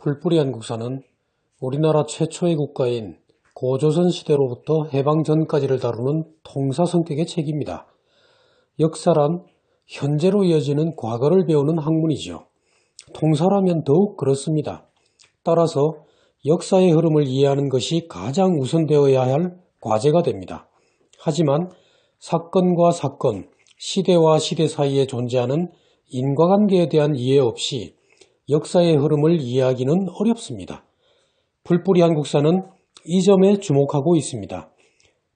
풀뿌리 한국사는 우리나라 최초의 국가인 고조선 시대로부터 해방 전까지를 다루는 통사 성격의 책입니다. 역사란 현재로 이어지는 과거를 배우는 학문이죠. 통사라면 더욱 그렇습니다. 따라서 역사의 흐름을 이해하는 것이 가장 우선되어야 할 과제가 됩니다. 하지만 사건과 사건, 시대와 시대 사이에 존재하는 인과관계에 대한 이해 없이 역사의 흐름을 이해하기는 어렵습니다. 풀뿌리 한국사는 이 점에 주목하고 있습니다.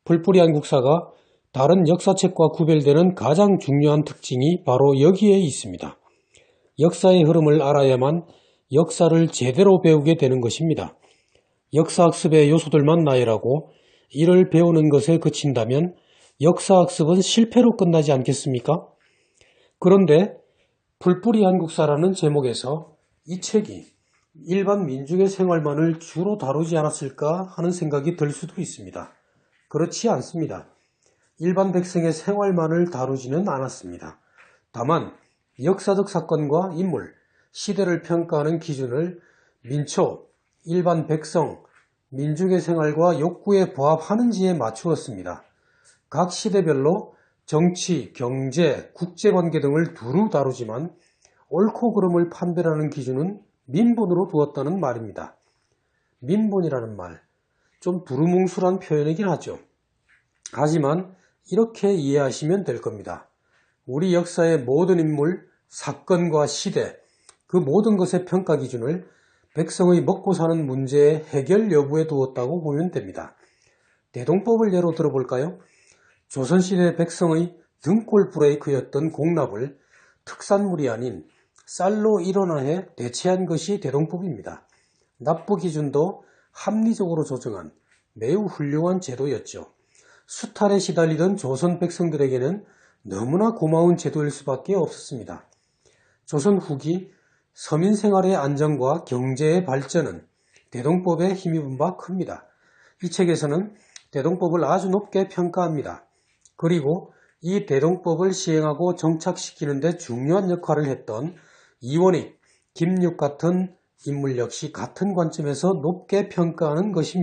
풀뿌리 한국사가 다른 역사책과 구별되는 가장 중요한 특징이 바로 여기에 있습니다. 역사의 흐름을 알아야만 역사를 제대로 배우게 되는 것입니다. 역사학습의 요소들만 나열하고 이를 배우는 것에 그친다면 역사학습은 실패로 끝나지 않겠습니까? 그런데 풀뿌리 한국사라는 제목에서 이 책이 일반 민중의 생활만을 주로 다루지 않았을까 하는 생각이 들 수도 있습니다. 그렇지 않습니다. 일반 백성의 생활만을 다루지는 않았습니다. 다만 역사적 사건과 인물, 시대를 평가하는 기준을 민초, 일반 백성, 민중의 생활과 욕구에 부합하는지에 맞추었습니다. 각 시대별로 정치, 경제, 국제관계 등을 두루 다루지만 옳고 그름을 판별하는 기준은 민본으로 두었다는 말입니다. 민본이라는 말, 좀 두루뭉술한 표현이긴 하죠. 하지만 이렇게 이해하시면 될 겁니다. 우리 역사의 모든 인물, 사건과 시대, 그 모든 것의 평가 기준을 백성의 먹고 사는 문제의 해결 여부에 두었다고 보면 됩니다. 대동법을 예로 들어볼까요? 조선시대 백성의 등골 브레이크였던 공납을 특산물이 아닌 쌀로 일원화해 대체한 것이 대동법입니다. 납부 기준도 합리적으로 조정한 매우 훌륭한 제도였죠. 수탈에 시달리던 조선 백성들에게는 너무나 고마운 제도일 수밖에 없었습니다. 조선 후기 서민 생활의 안정과 경제의 발전은 대동법에 힘입은 바 큽니다. 이 책에서는 대동법을 아주 높게 평가합니다. 그리고 이 대동법을 시행하고 정착시키는 데 중요한 역할을 했던 이원익, 김육 같은 인물 역시 같은 관점에서 높게 평가하는 것입니다.